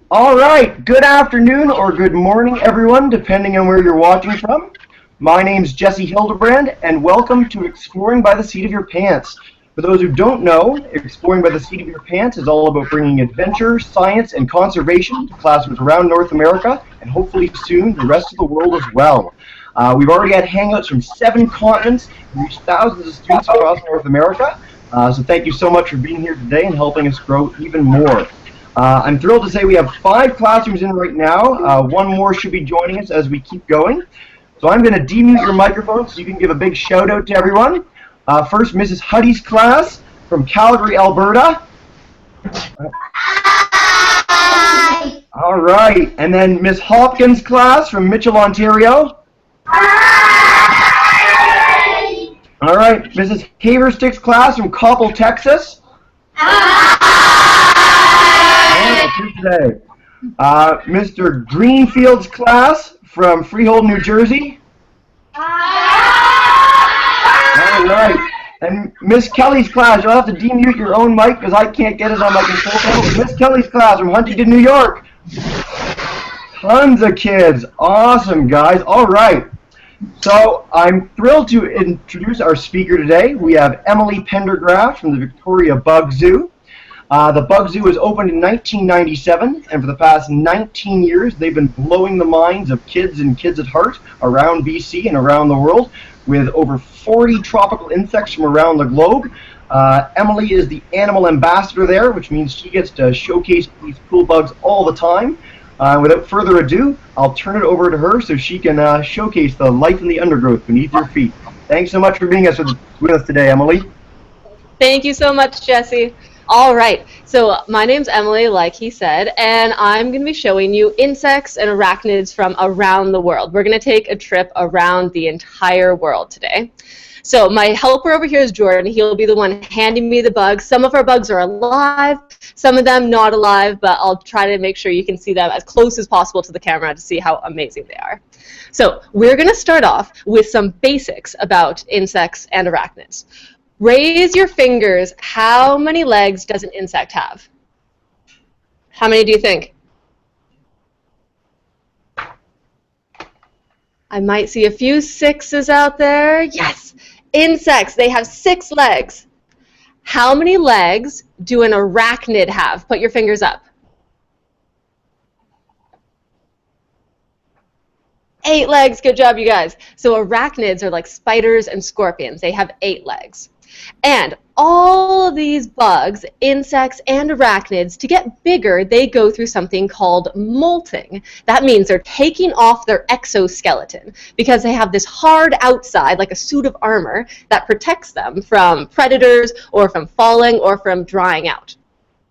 All right, good afternoon or good morning, everyone, depending on where you're watching from. My name's Jesse Hildebrand, and welcome to Exploring by the Seat of Your Pants. For those who don't know, Exploring by the Seat of Your Pants is all about bringing adventure, science, and conservation to classrooms around North America, and hopefully soon the rest of the world as well. We've already had hangouts from 7 continents and reached thousands of students across North America. So thank you so much for being here today and helping us grow even more. I'm thrilled to say we have 5 classrooms in right now. 1 more should be joining us as we keep going. So I'm going to demute your microphone so you can give a big shout out to everyone. First, Mrs. Huddy's class from Calgary, Alberta. Hi. All right, and then Miss Hopkins' class from Mitchell, Ontario. Hi. All right, Mrs. Haverstick's class from Coppell, Texas. Today. Mr. Greenfield's class from Freehold, New Jersey. All right. And Miss Kelly's class, you'll have to demute your own mic because I can't get it on my control panel. Miss Kelly's class from Huntington, New York. Tons of kids. Awesome, guys. All right. So I'm thrilled to introduce our speaker today. We have Emily Pendergraft from the Victoria Bug Zoo. The Bug Zoo was opened in 1997, and for the past 19 years, they've been blowing the minds of kids and kids at heart around BC and around the world with over 40 tropical insects from around the globe. Emily is the animal ambassador there, which means she gets to showcase these cool bugs all the time. Without further ado, I'll turn it over to her so she can showcase the life in the undergrowth beneath your feet. Thanks so much for being with us today, Emily. Thank you so much, Jesse. All right, so my name's Emily, like he said, and I'm going to be showing you insects and arachnids from around the world. We're going to take a trip around the entire world today. So my helper over here is Jordan. He'll be the one handing me the bugs. Some of our bugs are alive, some of them not alive, but I'll try to make sure you can see them as close as possible to the camera to see how amazing they are. So we're going to start off with some basics about insects and arachnids. Raise your fingers. How many legs does an insect have? How many do you think? I might see a few 6s out there. Yes! Insects, they have 6 legs. How many legs do an arachnid have? Put your fingers up. 8 legs. Good job, you guys. So arachnids are like spiders and scorpions. They have 8 legs. And all of these bugs, insects, and arachnids, to get bigger, they go through something called molting. That means they're taking off their exoskeleton because they have this hard outside, like a suit of armor, that protects them from predators or from falling or from drying out.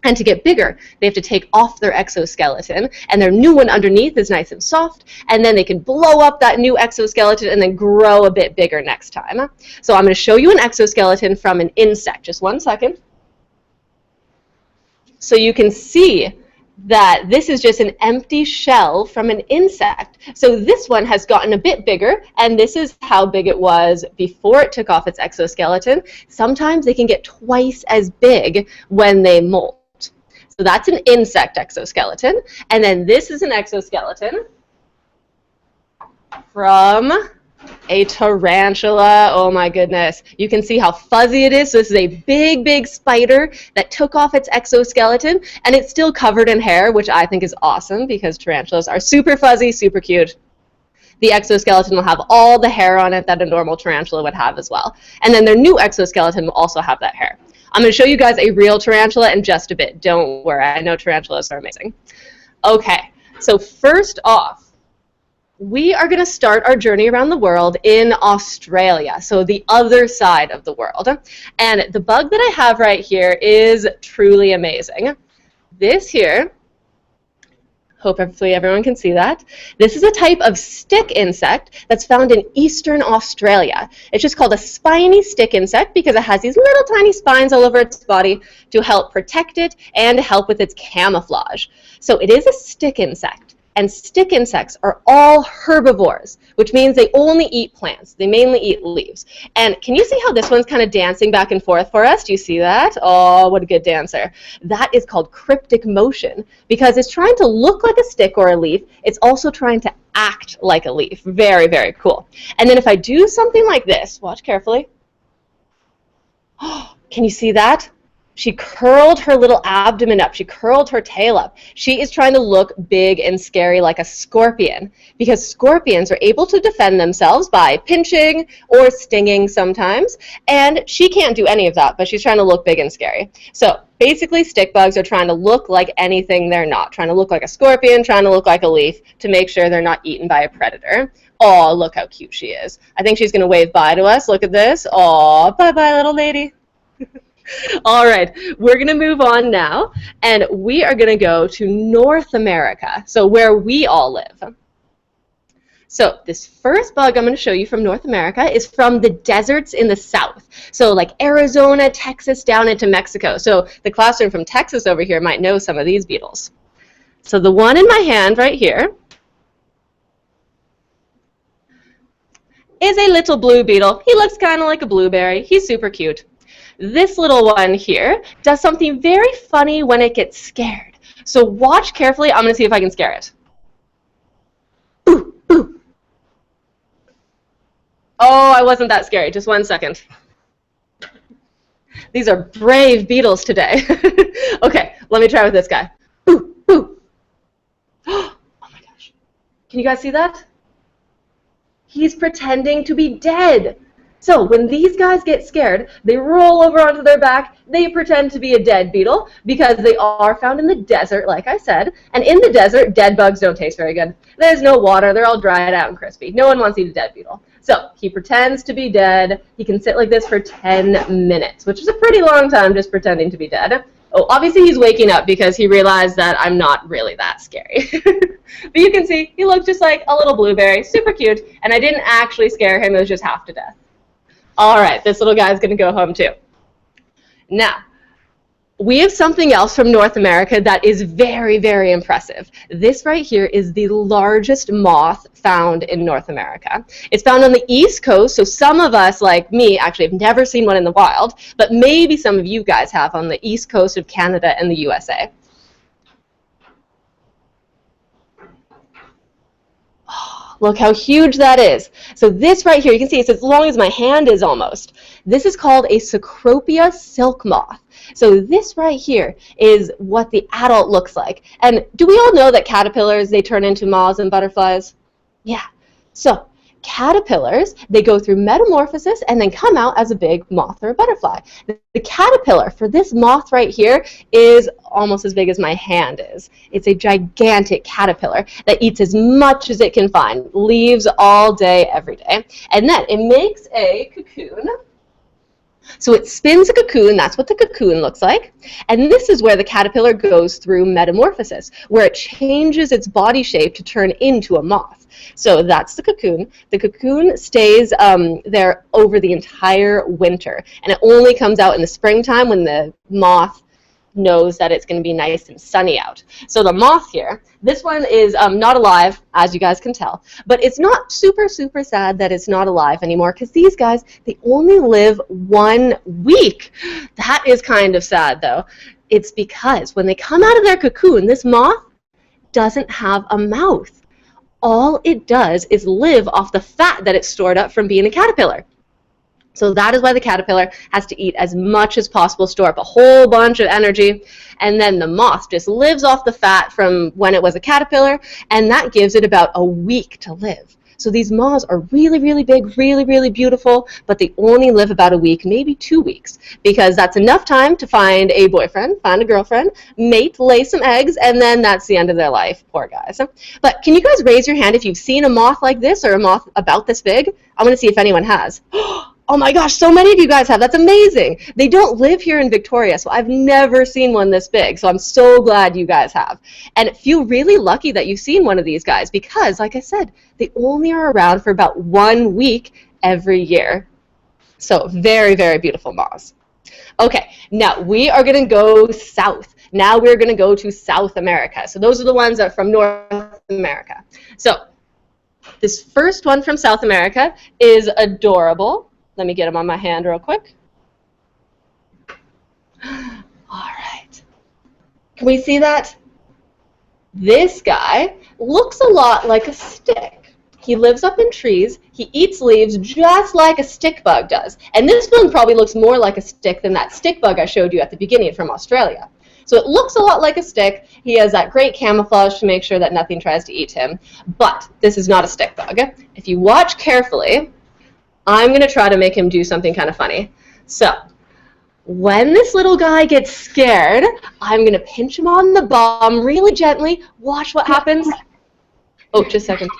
And to get bigger, they have to take off their exoskeleton, and their new one underneath is nice and soft, and then they can blow up that new exoskeleton and then grow a bit bigger next time. So I'm going to show you an exoskeleton from an insect. Just 1 second. So you can see that this is just an empty shell from an insect. So this one has gotten a bit bigger, and this is how big it was before it took off its exoskeleton. Sometimes they can get twice as big when they molt. So that's an insect exoskeleton. And then this is an exoskeleton from a tarantula. Oh my goodness. You can see how fuzzy it is. So this is a big, big spider that took off its exoskeleton, and it's still covered in hair, which I think is awesome because tarantulas are super fuzzy, super cute. The exoskeleton will have all the hair on it that a normal tarantula would have as well. And then their new exoskeleton will also have that hair. I'm going to show you guys a real tarantula in just a bit. Don't worry, I know tarantulas are amazing. Okay, so first off, we are going to start our journey around the world in Australia, so the other side of the world. And the bug that I have right here is truly amazing. This here, hopefully everyone can see that. This is a type of stick insect that's found in eastern Australia. It's just called a spiny stick insect because it has these little tiny spines all over its body to help protect it and help with its camouflage. So it is a stick insect. And stick insects are all herbivores, which means they only eat plants. They mainly eat leaves. And can you see how this one's kind of dancing back and forth for us? Do you see that? Oh, what a good dancer. That is called cryptic motion because it's trying to look like a stick or a leaf. It's also trying to act like a leaf. Very, very cool. And then if I do something like this, watch carefully. Oh, can you see that? She curled her little abdomen up. She curled her tail up. She is trying to look big and scary like a scorpion because scorpions are able to defend themselves by pinching or stinging sometimes. And she can't do any of that, but she's trying to look big and scary. So basically, stick bugs are trying to look like anything they're not. Trying to look like a scorpion, trying to look like a leaf to make sure they're not eaten by a predator. Oh, look how cute she is. I think she's going to wave bye to us. Look at this. Oh, bye-bye, little lady. All right, we're going to move on now, and we are going to go to North America, so where we all live. So this first bug I'm going to show you from North America is from the deserts in the south, so like Arizona, Texas, down into Mexico. So the classroom from Texas over here might know some of these beetles. So the one in my hand right here is a little blue beetle. He looks kind of like a blueberry. He's super cute. This little one here does something very funny when it gets scared. So watch carefully. I'm going to see if I can scare it. Ooh, ooh. Oh, I wasn't that scary. Just 1 second. These are brave beetles today. Okay, let me try with this guy. Ooh, ooh. Oh my gosh. Can you guys see that? He's pretending to be dead. So when these guys get scared, they roll over onto their back, they pretend to be a dead beetle because they are found in the desert, like I said. And in the desert, dead bugs don't taste very good. There's no water. They're all dried out and crispy. No one wants to eat a dead beetle. So he pretends to be dead. He can sit like this for 10 minutes, which is a pretty long time just pretending to be dead. Oh, obviously he's waking up because he realized that I'm not really that scary. But you can see he looks just like a little blueberry, super cute, and I didn't actually scare him. It was just half to death. All right, this little guy's going to go home too. Now, we have something else from North America that is very, very impressive. This right here is the largest moth found in North America. It's found on the East Coast, so some of us, like me, actually have never seen one in the wild, but maybe some of you guys have on the East Coast of Canada and the USA. Look how huge that is. So this right here, you can see it's as long as my hand is almost. This is called a Cecropia silk moth. So this right here is what the adult looks like. And do we all know that caterpillars, they turn into moths and butterflies? Yeah. So caterpillars, they go through metamorphosis and then come out as a big moth or a butterfly. The caterpillar for this moth right here is almost as big as my hand is. It's a gigantic caterpillar that eats as much as it can find, leaves all day, every day. And then it makes a cocoon. So it spins a cocoon, that's what the cocoon looks like, and this is where the caterpillar goes through metamorphosis, where it changes its body shape to turn into a moth. So that's the cocoon. The cocoon stays there over the entire winter, and it only comes out in the springtime when the moth knows that it's going to be nice and sunny out. So the moth here, this one is not alive, as you guys can tell, but it's not super, super sad that it's not alive anymore because these guys, they only live 1 week. That is kind of sad, though. It's because when they come out of their cocoon, this moth doesn't have a mouth. All it does is live off the fat that it's stored up from being a caterpillar. So that is why the caterpillar has to eat as much as possible, store up a whole bunch of energy, and then the moth just lives off the fat from when it was a caterpillar, and that gives it about a week to live. So these moths are really, really big, really, really beautiful, but they only live about a week, maybe 2 weeks, because that's enough time to find a boyfriend, find a girlfriend, mate, lay some eggs, and then that's the end of their life. Poor guys. But can you guys raise your hand if you've seen a moth like this or a moth about this big? I'm going to see if anyone has. Oh my gosh, so many of you guys have. That's amazing. They don't live here in Victoria, so I've never seen one this big, so I'm so glad you guys have. And feel really lucky that you've seen one of these guys because, like I said, they only are around for about 1 week every year. So very, very beautiful moths. Okay, now we are going to go south. Now we're going to go to South America. So those are the ones that are from North America. So this first one from South America is adorable. Let me get him on my hand real quick. All right. Can we see that? This guy looks a lot like a stick. He lives up in trees. He eats leaves just like a stick bug does. And this one probably looks more like a stick than that stick bug I showed you at the beginning from Australia. So it looks a lot like a stick. He has that great camouflage to make sure that nothing tries to eat him. But this is not a stick bug. If you watch carefully, I'm going to try to make him do something kind of funny. So when this little guy gets scared, I'm going to pinch him on the bum really gently. Watch what happens. Oh, just a second.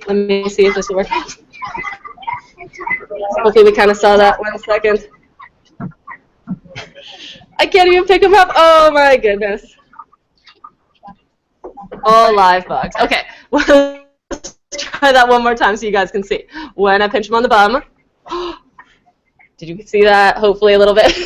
Let me see if this will work. Okay, we kind of saw that. 1 second. I can't even pick him up. Oh my goodness. All live bugs. Okay, well, let's try that one more time so you guys can see. When I pinch him on the bum, did you see that? Hopefully a little bit.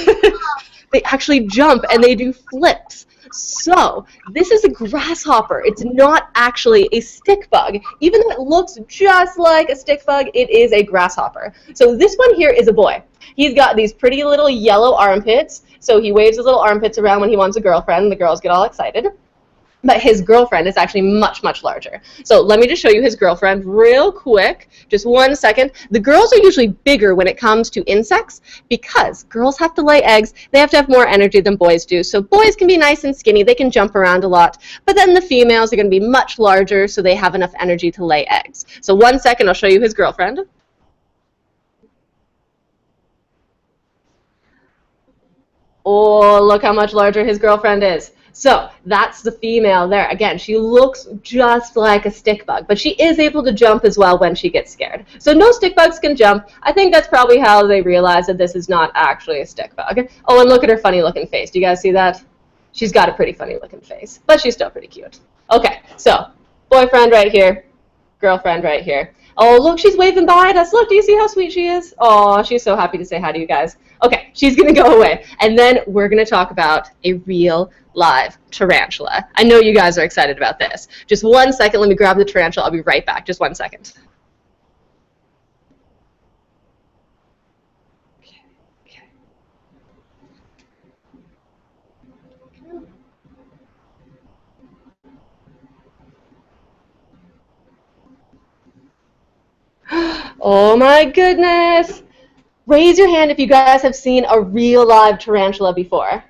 They actually jump and they do flips. So this is a grasshopper. It's not actually a stick bug. Even though it looks just like a stick bug, it is a grasshopper. So this one here is a boy. He's got these pretty little yellow armpits. So he waves his little armpits around when he wants a girlfriend. The girls get all excited. But his girlfriend is actually much, much larger. So let me just show you his girlfriend real quick. Just 1 second. The girls are usually bigger when it comes to insects because girls have to lay eggs. They have to have more energy than boys do. So boys can be nice and skinny. They can jump around a lot. But then the females are going to be much larger, so they have enough energy to lay eggs. So 1 second, I'll show you his girlfriend. Oh, look how much larger his girlfriend is. So that's the female there. Again, she looks just like a stick bug, but she is able to jump as well when she gets scared. So no stick bugs can jump. I think that's probably how they realize that this is not actually a stick bug. Oh, and look at her funny looking face. Do you guys see that? She's got a pretty funny looking face, but she's still pretty cute. Okay, so boyfriend right here, girlfriend right here. Oh, look, she's waving by at us. Look, do you see how sweet she is? Oh, she's so happy to say hi to you guys. Okay, she's going to go away. And then we're going to talk about a real live tarantula. I know you guys are excited about this. Just 1 second. Let me grab the tarantula. I'll be right back. Just 1 second. Okay. Oh my goodness. Raise your hand if you guys have seen a real live tarantula before.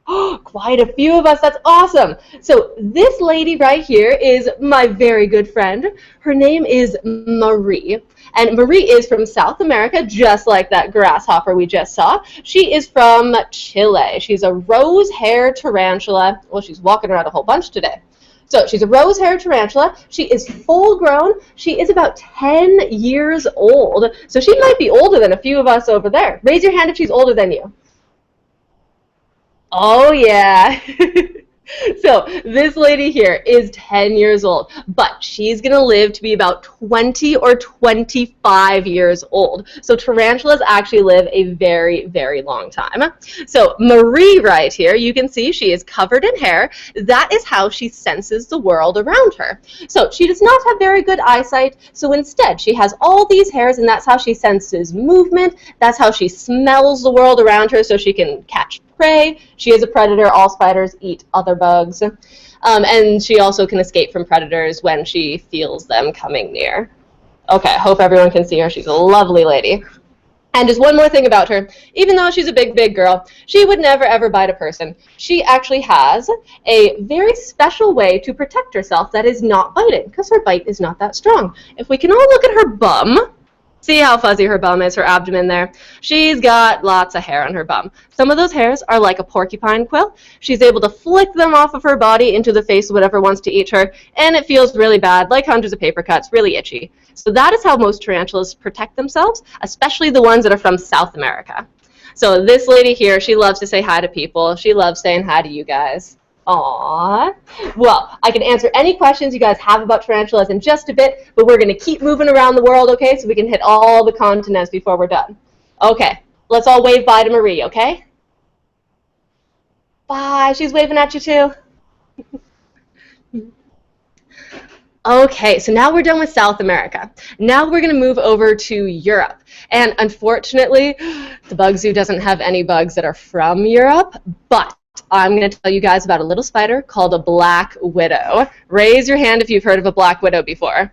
Oh, quite a few of us. That's awesome. So this lady right here is my very good friend. Her name is Marie. And Marie is from South America, just like that grasshopper we just saw. She is from Chile. She's a rose hair tarantula. Well, she's walking around a whole bunch today. So she's a rose hair tarantula. She is full grown. She is about 10 years old. So she might be older than a few of us over there. Raise your hand if she's older than you. Oh, yeah. So this lady here is 10 years old, but she's going to live to be about 20 or 25 years old. So tarantulas actually live a very, very long time. So Marie right here, you can see she is covered in hair. That is how she senses the world around her. So she does not have very good eyesight, so instead she has all these hairs, and that's how she senses movement. That's how she smells the world around her, so she can catch prey. She is a predator. All spiders eat other bugs. And she also can escape from predators when she feels them coming near. Okay, hope everyone can see her. She's a lovely lady. And just one more thing about her. Even though she's a big, big girl, she would never, ever bite a person. She actually has a very special way to protect herself that is not biting, because her bite is not that strong. If we can all look at her bum, see how fuzzy her bum is, her abdomen there. She's got lots of hair on her bum. Some of those hairs are like a porcupine quill. She's able to flick them off of her body into the face of whatever wants to eat her, and it feels really bad, like hundreds of paper cuts, really itchy. So that is how most tarantulas protect themselves, especially the ones that are from South America. So this lady here, she loves to say hi to people. She loves saying hi to you guys. Aww. Well, I can answer any questions you guys have about tarantulas in just a bit, but we're going to keep moving around the world, okay, so we can hit all the continents before we're done. Okay, let's all wave bye to Marie, okay? Bye. She's waving at you too. Okay, so now we're done with South America. Now we're going to move over to Europe. And unfortunately, the Bug Zoo doesn't have any bugs that are from Europe, but I'm going to tell you guys about a little spider called a black widow. Raise your hand if you've heard of a black widow before.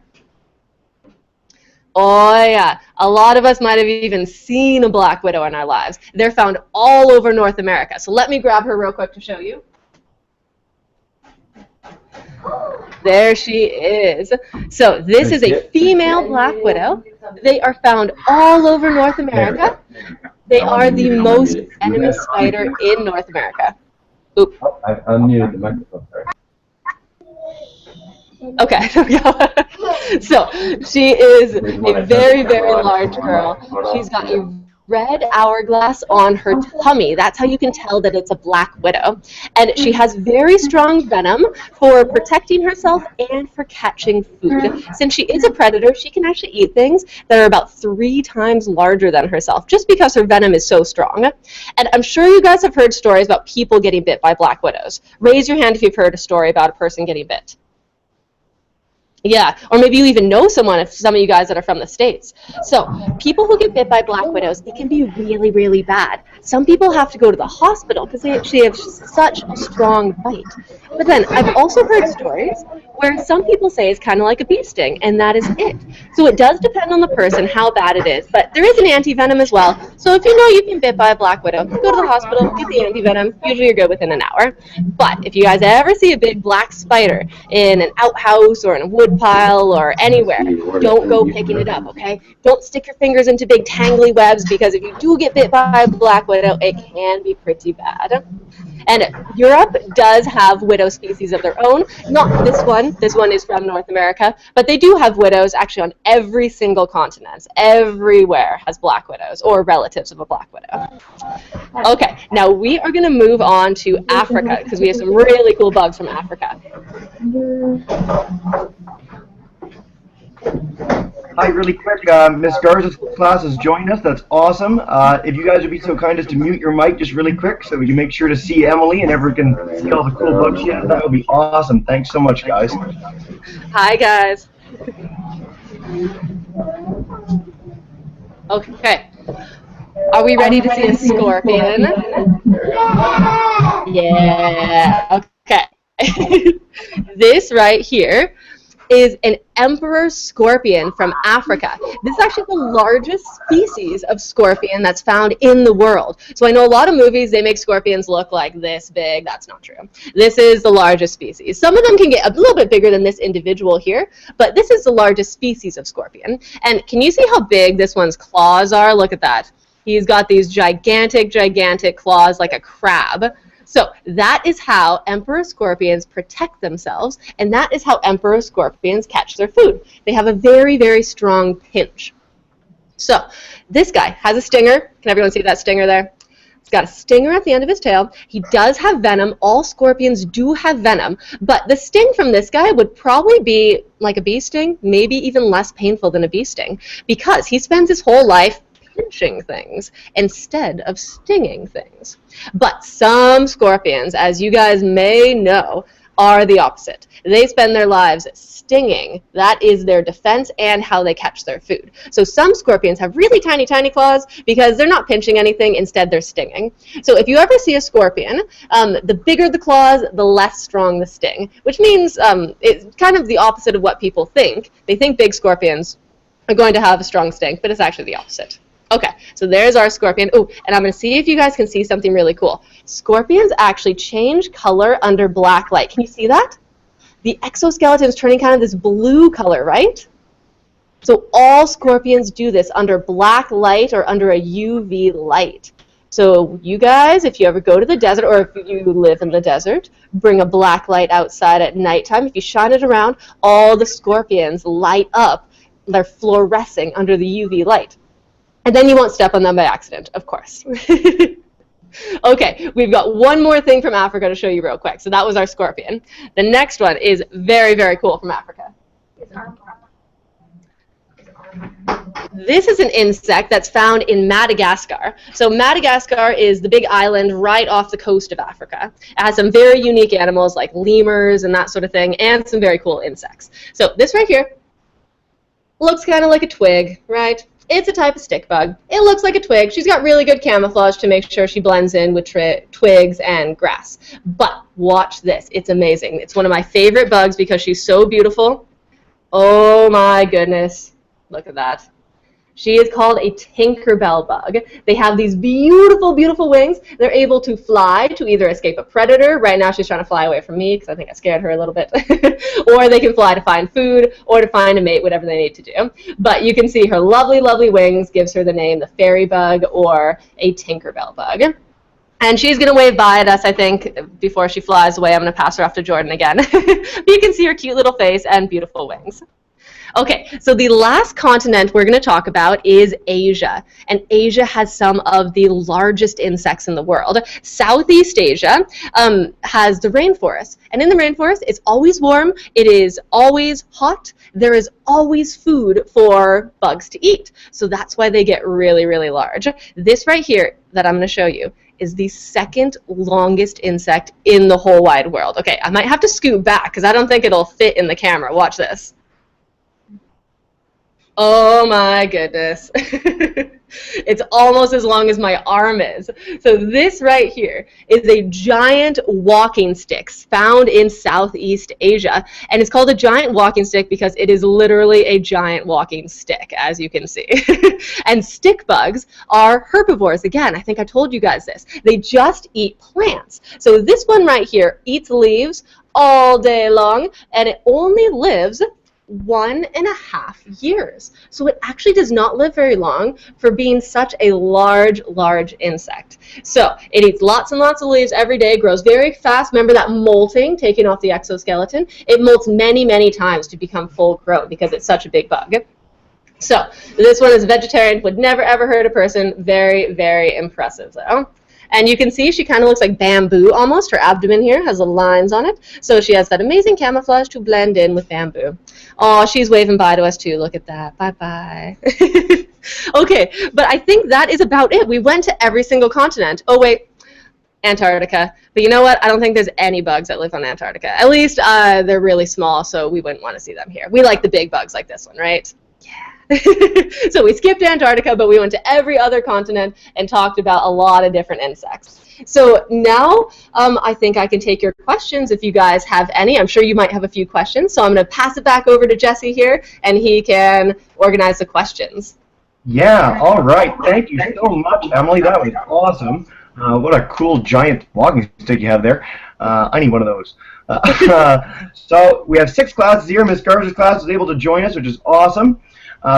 Oh yeah, a lot of us might have even seen a black widow in our lives. They're found all over North America. So let me grab her real quick to show you. There she is. So this is a female black widow. They are found all over North America. They are the most venomous spider in North America. Oop. Oh, I unmuted the microphone. Sorry. Okay, there we go. So she is a very, very large girl. She's got a red hourglass on her tummy. That's how you can tell that it's a black widow. And she has very strong venom for protecting herself and for catching food. Since she is a predator, she can actually eat things that are about 3 times larger than herself, just because her venom is so strong. And I'm sure you guys have heard stories about people getting bit by black widows. Raise your hand if you've heard a story about a person getting bit. Yeah, or maybe you even know someone, if some of you guys that are from the States. So, people who get bit by black widows, it can be really, really bad. Some people have to go to the hospital because they have such a strong bite. But then, I've also heard stories where some people say it's kind of like a bee sting, and that is it. So it does depend on the person how bad it is, but there is an anti-venom as well. So if you know you've been bit by a black widow, go to the hospital, get the anti-venom. Usually you're good within an hour. But if you guys ever see a big black spider in an outhouse or in a wood pile or anywhere, don't go picking it up, okay? Don't stick your fingers into big tangly webs, because if you do get bit by a black widow, it can be pretty bad. And Europe does have widow species of their own. Not this one. This one is from North America. But they do have widows actually on every single continent. Everywhere has black widows or relatives of a black widow. Okay, now we are going to move on to Africa because we have some really cool bugs from Africa. Hi, really quick, Miss Garza's class has joined us. That's awesome. If you guys would be so kind as to mute your mic just really quick so we can make sure to see Emily and everyone can see all the cool bugs she has, that would be awesome. Thanks so much, guys. Hi, guys. Okay. Are we ready to see a scorpion? Yeah. Okay. This right here is an emperor scorpion from Africa. This is actually the largest species of scorpion that's found in the world. So I know a lot of movies, they make scorpions look like this big. That's not true. This is the largest species. Some of them can get a little bit bigger than this individual here, but this is the largest species of scorpion. And can you see how big this one's claws are? Look at that. He's got these gigantic, gigantic claws like a crab. So that is how emperor scorpions protect themselves, and that is how emperor scorpions catch their food. They have a very, very strong pinch. So this guy has a stinger. Can everyone see that stinger there? He's got a stinger at the end of his tail. He does have venom. All scorpions do have venom, but the sting from this guy would probably be like a bee sting, maybe even less painful than a bee sting, because he spends his whole life pinching things instead of stinging things. But some scorpions, as you guys may know, are the opposite. They spend their lives stinging. That is their defense and how they catch their food. So some scorpions have really tiny, tiny claws because they're not pinching anything, instead they're stinging. So if you ever see a scorpion, the bigger the claws, the less strong the sting, which means it's kind of the opposite of what people think. They think big scorpions are going to have a strong sting, but it's actually the opposite. Okay, so there's our scorpion. Oh, and I'm going to see if you guys can see something really cool. Scorpions actually change color under black light. Can you see that? The exoskeleton is turning kind of this blue color, right? So all scorpions do this under black light or under a UV light. So you guys, if you ever go to the desert, or if you live in the desert, bring a black light outside at nighttime. If you shine it around, all the scorpions light up. They're fluorescing under the UV light. And then you won't step on them by accident, of course. Okay, we've got one more thing from Africa to show you real quick. So that was our scorpion. The next one is very, very cool from Africa. This is an insect that's found in Madagascar. So Madagascar is the big island right off the coast of Africa. It has some very unique animals like lemurs and that sort of thing, and some very cool insects. So this right here looks kind of like a twig, right? It's a type of stick bug. It looks like a twig. She's got really good camouflage to make sure she blends in with twigs and grass. But watch this. It's amazing. It's one of my favorite bugs because she's so beautiful. Oh my goodness. Look at that. She is called a Tinkerbell bug. They have these beautiful, beautiful wings. They're able to fly to either escape a predator. Right now she's trying to fly away from me because I think I scared her a little bit. Or they can fly to find food or to find a mate, whatever they need to do. But you can see her lovely, lovely wings gives her the name the fairy bug or a Tinkerbell bug. And she's going to wave bye at us, I think, before she flies away. I'm going to pass her off to Jordan again. But you can see her cute little face and beautiful wings. Okay, so the last continent we're going to talk about is Asia. And Asia has some of the largest insects in the world. Southeast Asia has the rainforest. And in the rainforest, it's always warm, it is always hot, there is always food for bugs to eat. So that's why they get really, really large. This right here that I'm going to show you is the second longest insect in the whole wide world. Okay, I might have to scoot back because I don't think it'll fit in the camera. Watch this. Oh my goodness. It's almost as long as my arm is. So this right here is a giant walking stick found in Southeast Asia. And it's called a giant walking stick because it is literally a giant walking stick, as you can see. And stick bugs are herbivores. Again, I think I told you guys this. They just eat plants. So this one right here eats leaves all day long, and it only lives 1.5 years. So it actually does not live very long for being such a large, large insect. So it eats lots and lots of leaves every day, grows very fast. Remember that molting, taking off the exoskeleton? It molts many, many times to become full grown because it's such a big bug. So this one is vegetarian, would never ever hurt a person. Very, very impressive though. And you can see she kind of looks like bamboo almost. Her abdomen here has the lines on it. So she has that amazing camouflage to blend in with bamboo. Oh, she's waving bye to us too. Look at that. Bye-bye. Okay, but I think that is about it. We went to every single continent. Oh, wait. Antarctica. But you know what? I don't think there's any bugs that live on Antarctica. At least they're really small, so we wouldn't want to see them here. We like the big bugs like this one, right? Yeah. So we skipped Antarctica, but we went to every other continent and talked about a lot of different insects. So now I think I can take your questions if you guys have any. I'm sure you might have a few questions, so I'm going to pass it back over to Jesse here, and he can organize the questions. Yeah, all right. Thank you so much, Emily. That was awesome. What a cool giant walking stick you have there. I need one of those. So we have 6 classes here. Miss Garza's class was able to join us, which is awesome.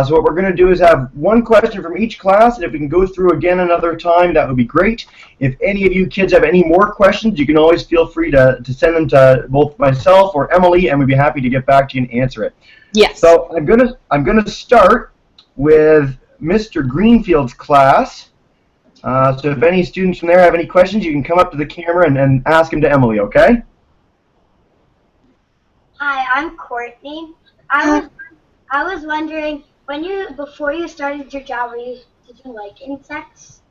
So what we're going to do is have one question from each class, and if we can go through again another time, that would be great. If any of you kids have any more questions, you can always feel free to send them to both myself or Emily, and we'd be happy to get back to you and answer it. Yes. So I'm gonna start with Mr. Greenfield's class. So if any students from there have any questions, you can come up to the camera and ask them to Emily, okay? Hi, I'm Courtney. I was wondering, before you started your job, did you like insects?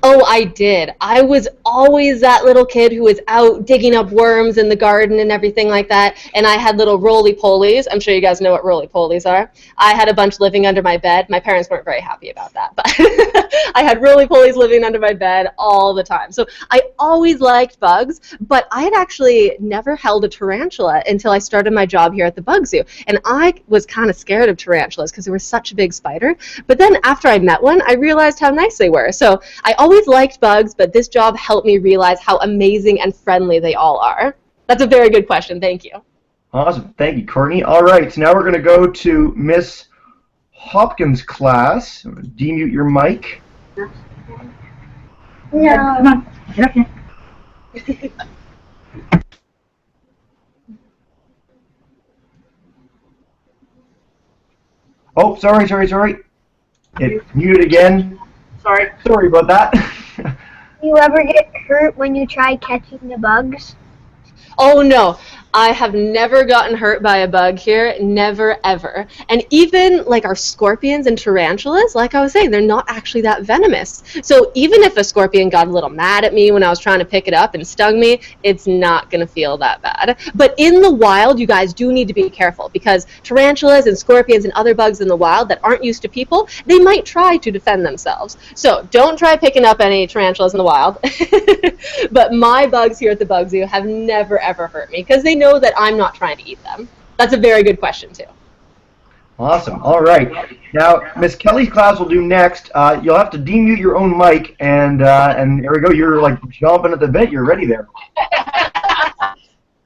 Oh, I did. I was always that little kid who was out digging up worms in the garden and everything like that, and I had little roly-polies. I'm sure you guys know what roly-polies are. I had a bunch living under my bed. My parents weren't very happy about that, but I had roly-polies living under my bed all the time. So I always liked bugs, but I had actually never held a tarantula until I started my job here at the Bug Zoo, and I was kind of scared of tarantulas because they were such a big spider. But then after I met one, I realized how nice they were. So I always liked bugs, but this job helped me realize how amazing and friendly they all are. That's a very good question. Thank you. Awesome. Thank you, Courtney. All right, so now we're going to go to Miss Hopkins' class. Demute your mic. No. Come on. Get up here. Oh, sorry. It's muted again. Sorry about that. Do you ever get hurt when you try catching the bugs? Oh no, I have never gotten hurt by a bug here, never ever. And even like our scorpions and tarantulas, like I was saying, they're not actually that venomous. So even if a scorpion got a little mad at me when I was trying to pick it up and stung me, it's not gonna feel that bad. But in the wild, you guys do need to be careful because tarantulas and scorpions and other bugs in the wild that aren't used to people, they might try to defend themselves. So don't try picking up any tarantulas in the wild. But my bugs here at the Bug Zoo have never ever hurt me because they know that I'm not trying to eat them. That's a very good question too. Awesome. All right. Now, Miss Kelly's class will do next. You'll have to demute your own mic, and there we go. You're like jumping at the bit. You're ready there.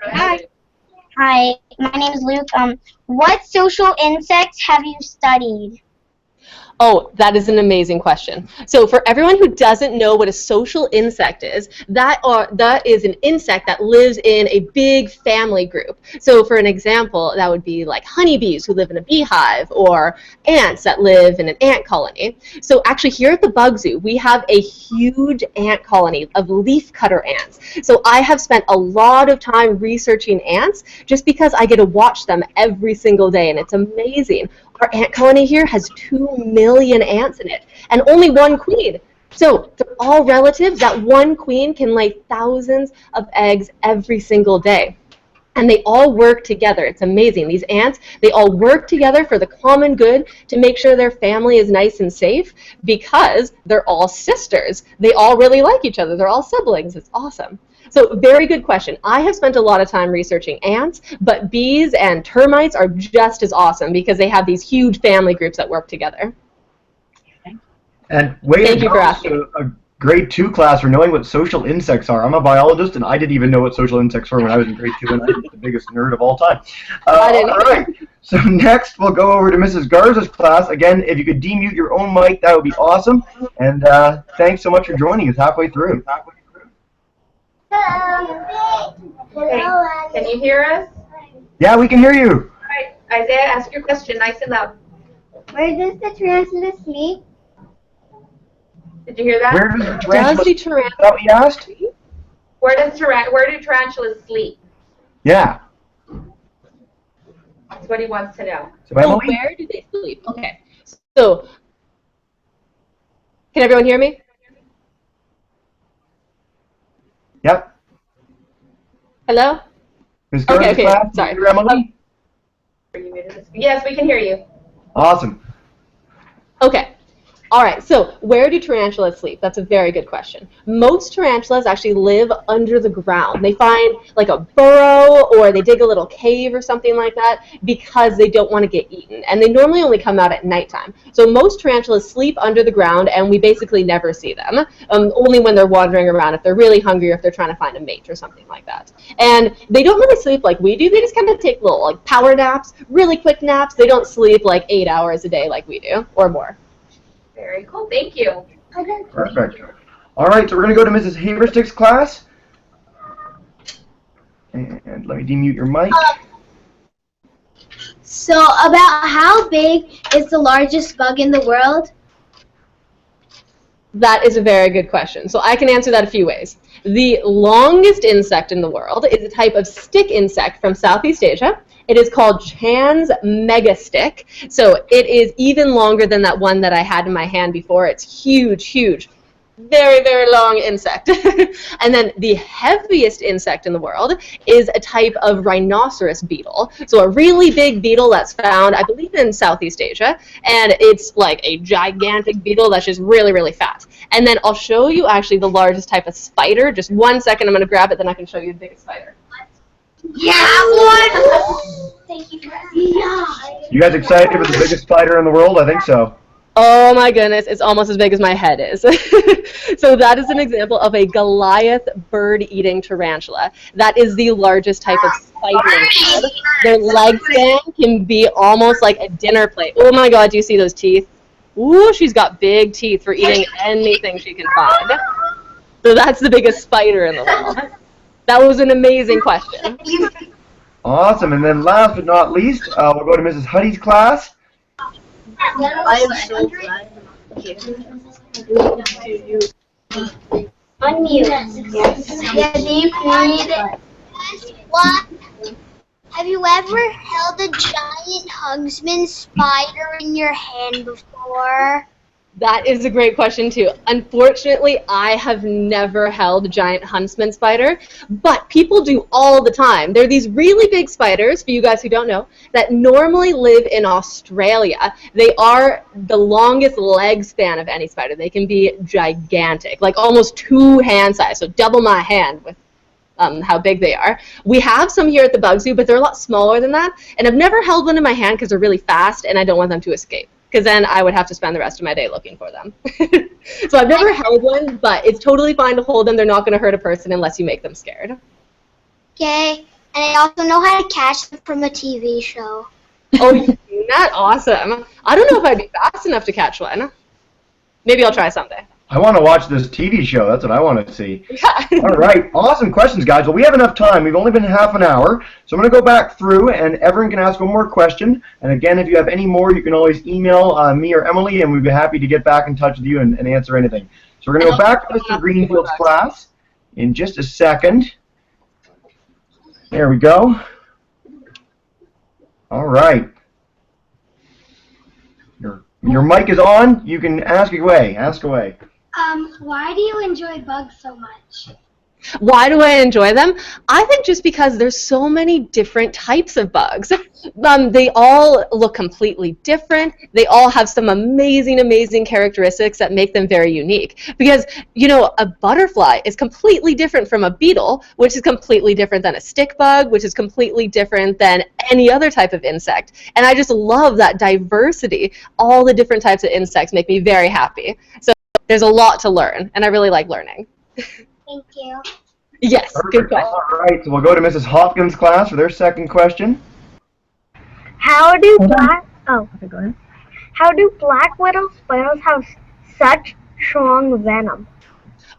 Hi. Hi. My name is Luke. What social insects have you studied? Oh, that is an amazing question. So for everyone who doesn't know what a social insect is, that is an insect that lives in a big family group. So for an example, that would be like honeybees who live in a beehive, or ants that live in an ant colony. So actually here at the Bug Zoo, we have a huge ant colony of leafcutter ants. So I have spent a lot of time researching ants just because I get to watch them every single day, and it's amazing. Our ant colony here has 2 million ants in it, and only one queen. So they're all relatives. That one queen can lay thousands of eggs every single day. And they all work together. It's amazing. These ants, they all work together for the common good to make sure their family is nice and safe because they're all sisters. They all really like each other. They're all siblings. It's awesome. So very good question. I have spent a lot of time researching ants, but bees and termites are just as awesome because they have these huge family groups that work together. And thank you for asking. A grade 2 class for knowing what social insects are. I'm a biologist, and I didn't even know what social insects were when I was in grade 2, and I was the biggest nerd of all time. All right. So next, we'll go over to Mrs. Garza's class. Again, if you could demute your own mic, that would be awesome. And thanks so much for joining us halfway through. Hello. Can you hear us? Yeah, we can hear you. All right, Isaiah, ask your question nice and loud. Where does the tarantula sleep? Did you hear that? Where does the tarantula sleep? Is that what you asked? Where do tarantulas sleep? Yeah. That's what he wants to know. So Emily? Where do they sleep? Okay. So, can everyone hear me? Yep. Hello? Ms. Garza's class, sorry. Emily? Yes, we can hear you. Awesome. Okay. All right, so where do tarantulas sleep? That's a very good question. Most tarantulas actually live under the ground. They find like a burrow or they dig a little cave or something like that because they don't want to get eaten. And they normally only come out at nighttime. So most tarantulas sleep under the ground and we basically never see them, only when they're wandering around if they're really hungry or if they're trying to find a mate or something like that. And they don't really sleep like we do. They just kind of take little like power naps, really quick naps. They don't sleep like 8 hours a day like we do or more. Very cool. Thank you. Perfect. All right, so we're going to go to Mrs. Haverstick's class. And let me demute your mic. So, about how big is the largest bug in the world? That is a very good question. So I can answer that a few ways. The longest insect in the world is a type of stick insect from Southeast Asia. It is called Chan's megastick. So it is even longer than that one that I had in my hand before. It's huge, huge. Very, very long insect. And then the heaviest insect in the world is a type of rhinoceros beetle. So a really big beetle that's found, I believe, in Southeast Asia. And it's like a gigantic beetle that's just really, really fat. And then I'll show you actually the largest type of spider. Just 1 second, I'm going to grab it, then I can show you the biggest spider. Yeah, one! Thank you for You guys excited for the biggest spider in the world? I think so. Oh my goodness, it's almost as big as my head is. So that is an example of a Goliath bird-eating tarantula. That is the largest type of spider in the world. Their leg span can be almost like a dinner plate. Oh my god, do you see those teeth? Ooh, she's got big teeth for eating anything she can find. So that's the biggest spider in the world. That was an amazing question. Awesome, and then last but not least, we'll go to Mrs. Huddy's class. I am so glad. Unmute. Yes. Yeah, do you read it? What? Have you ever held a giant huntsman spider in your hand before? That is a great question, too. Unfortunately, I have never held a giant huntsman spider, but people do all the time. They're these really big spiders, for you guys who don't know, that normally live in Australia. They are the longest leg span of any spider. They can be gigantic, like almost 2 hand size, so double my hand with how big they are. We have some here at the Bug Zoo, but they're a lot smaller than that, and I've never held one in my hand because they're really fast, and I don't want them to escape, because then I would have to spend the rest of my day looking for them. So I've never held one, but it's totally fine to hold them. They're not going to hurt a person unless you make them scared. Okay, and I also know how to catch them from a TV show. Oh, you do that? Awesome. I don't know if I'd be fast enough to catch one. Maybe I'll try someday. I want to watch this TV show. That's what I want to see. Yeah. All right. Awesome questions, guys. Well, we have enough time. We've only been half an hour. So I'm going to go back through, and everyone can ask one more question. And again, if you have any more, you can always email me or Emily, and we'd be happy to get back in touch with you and answer anything. So we're going to go back to Mr. Greenfield's class in just a second. There we go. All right. Your mic is on. You can ask away. Ask away. Why do you enjoy bugs so much? Why do I enjoy them? I think just because there's so many different types of bugs. They all look completely different. They all have some amazing, amazing characteristics that make them very unique. Because, you know, a butterfly is completely different from a beetle, which is completely different than a stick bug, which is completely different than any other type of insect. And I just love that diversity. All the different types of insects make me very happy. So there's a lot to learn, and I really like learning. Thank you. Yes, good Perfect. question. All right, so we'll go to Mrs. Hopkins' class for their second question. How do black widow spiders have such strong venom?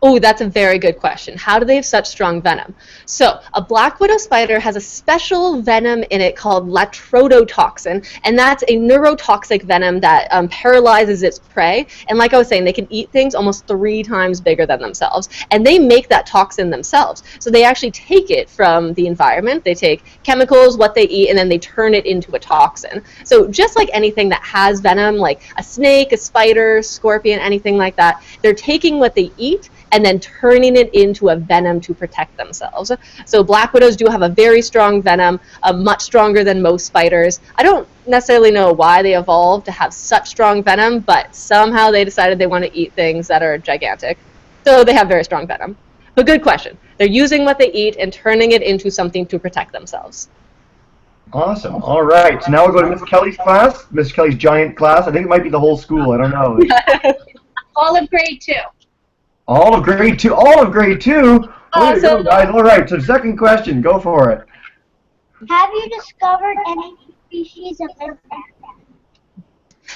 Oh, that's a very good question. How do they have such strong venom? So a black widow spider has a special venom in it called latrodotoxin, and that's a neurotoxic venom that paralyzes its prey. And like I was saying, they can eat things almost 3 times bigger than themselves, and they make that toxin themselves. So they actually take it from the environment. They take chemicals, what they eat, and then they turn it into a toxin. So just like anything that has venom, like a snake, a spider, scorpion, anything like that, they're taking what they eat and then turning it into a venom to protect themselves. So black widows do have a very strong venom, much stronger than most spiders. I don't necessarily know why they evolved to have such strong venom, but somehow they decided they want to eat things that are gigantic. So they have very strong venom. But good question. They're using what they eat and turning it into something to protect themselves. Awesome. All right, so now we'll go to Miss Kelly's class, Miss Kelly's giant class. I think it might be the whole school. I don't know. All of grade 2. All of grade 2. All of grade 2. There you Awesome. go, guys. All right, so second question. Go for it. Have you discovered any species of insect?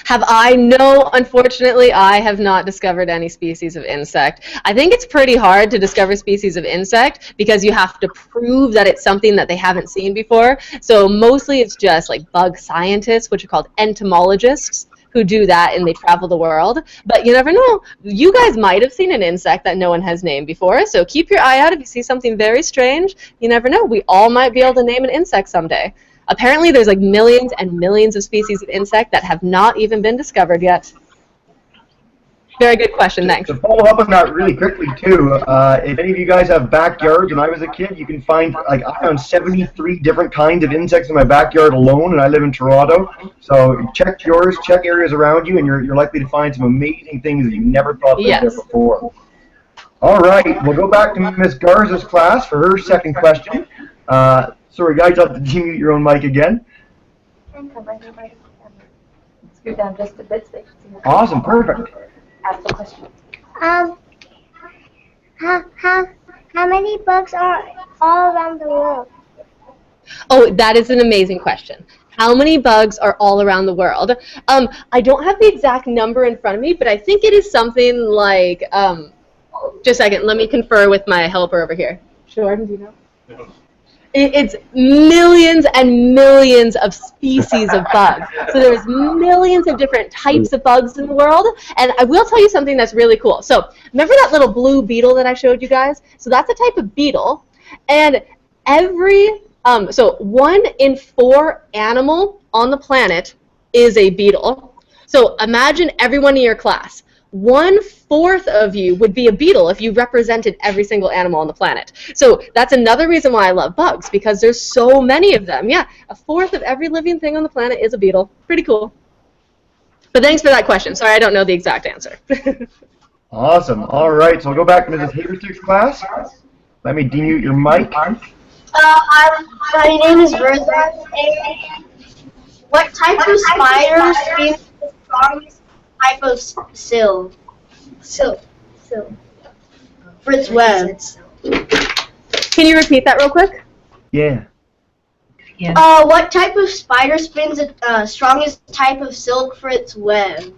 Have I? No, unfortunately, I have not discovered any species of insect. I think it's pretty hard to discover species of insect because you have to prove that it's something that they haven't seen before. So mostly it's just like bug scientists, which are called entomologists, who do that, and they travel the world. But you never know. You guys might have seen an insect that no one has named before, so keep your eye out if you see something very strange. You never know. We all might be able to name an insect someday. Apparently, there's like millions and millions of species of insect that have not even been discovered yet. Very good question, thanks. To follow up on that really quickly, too, if any of you guys have backyards, when I was a kid, you can find, like, I found 73 different kinds of insects in my backyard alone, and I live in Toronto. So check yours, check areas around you, and you're likely to find some amazing things that you never thought were there before. All right, we'll go back to Miss Garza's class for her second question. Sorry, guys, you'll have to demute your own mic again. Scoot down just a bit so they can see your Awesome, perfect. Ask the question. How many bugs are all around the world? Oh, that is an amazing question. How many bugs are all around the world? I don't have the exact number in front of me, but I think it is something like, just a second, let me confer with my helper over here. Jordan, do you know? It's millions and millions of species of bugs. So there's millions of different types of bugs in the world. And I will tell you something that's really cool. So remember that little blue beetle that I showed you guys? So that's a type of beetle. And So 1 in 4 animal on the planet is a beetle. So imagine everyone in your class. 1/4 of you would be a beetle if you represented every single animal on the planet. So that's another reason why I love bugs, because there's so many of them. Yeah, 1/4 of every living thing on the planet is a beetle. Pretty cool. But thanks for that question. Sorry, I don't know the exact answer. Awesome. All right, so I'll go back to Mrs. Haverstick's class. Let me demute your mic. My name is Verza. What type of spider is the strongest type of silk? Silk. For its web. Can you repeat that real quick? Yeah. What type of spider spins the strongest type of silk for its web?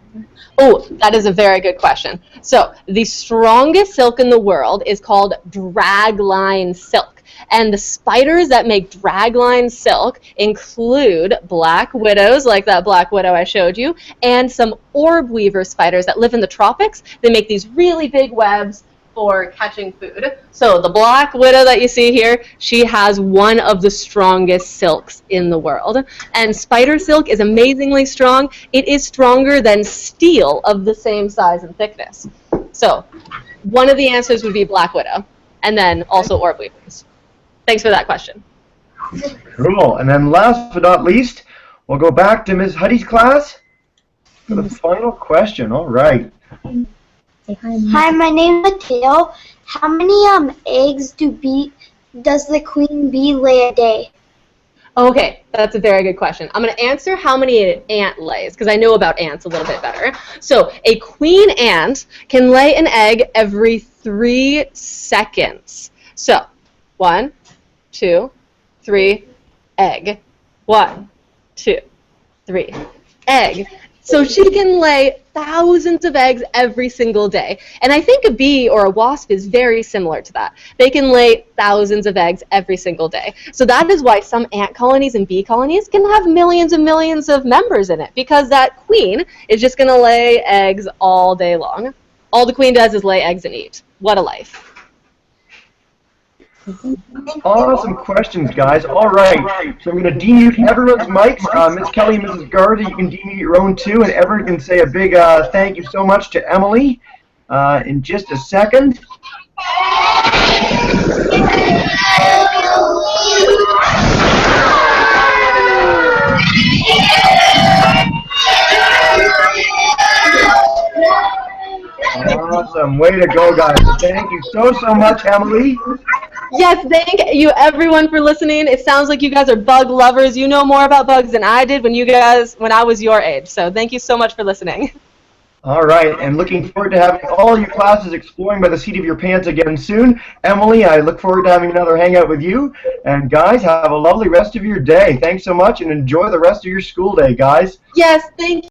Oh, that is a very good question. So the strongest silk in the world is called dragline silk. And the spiders that make dragline silk include black widows, like that black widow I showed you, and some orb weaver spiders that live in the tropics. They make these really big webs for catching food. So the black widow that you see here, she has one of the strongest silks in the world. And spider silk is amazingly strong. It is stronger than steel of the same size and thickness. So one of the answers would be black widow, and then also orb weavers. Thanks for that question. Cool. And then last but not least, we'll go back to Ms. Huddy's class for the final question. All right. Hi, my name is Mateo. How many eggs does the queen bee lay a day? Okay, that's a very good question. I'm going to answer how many an ant lays, because I know about ants a little bit better. So a queen ant can lay an egg every 3 seconds. So 1, 2, 3, egg. 1, 2, 3, egg. So she can lay thousands of eggs every single day. And I think a bee or a wasp is very similar to that. They can lay thousands of eggs every single day. So that is why some ant colonies and bee colonies can have millions and millions of members in it, because that queen is just going to lay eggs all day long. All the queen does is lay eggs and eat. What a life. Awesome questions, guys. All right, so I'm going to demute everyone's mics. Miss Kelly and Mrs. Garza, you can demute your own too, and everyone can say a big thank you so much to Emily in just a second. Awesome. Way to go, guys. Thank you so much, Emily. Yes, thank you everyone for listening. It sounds like you guys are bug lovers. You know more about bugs than I did when I was your age. So thank you so much for listening. All right, and looking forward to having all your classes exploring by the seat of your pants again soon. Emily, I look forward to having another hangout with you. And guys, have a lovely rest of your day. Thanks so much, and enjoy the rest of your school day, guys. Yes, thank you.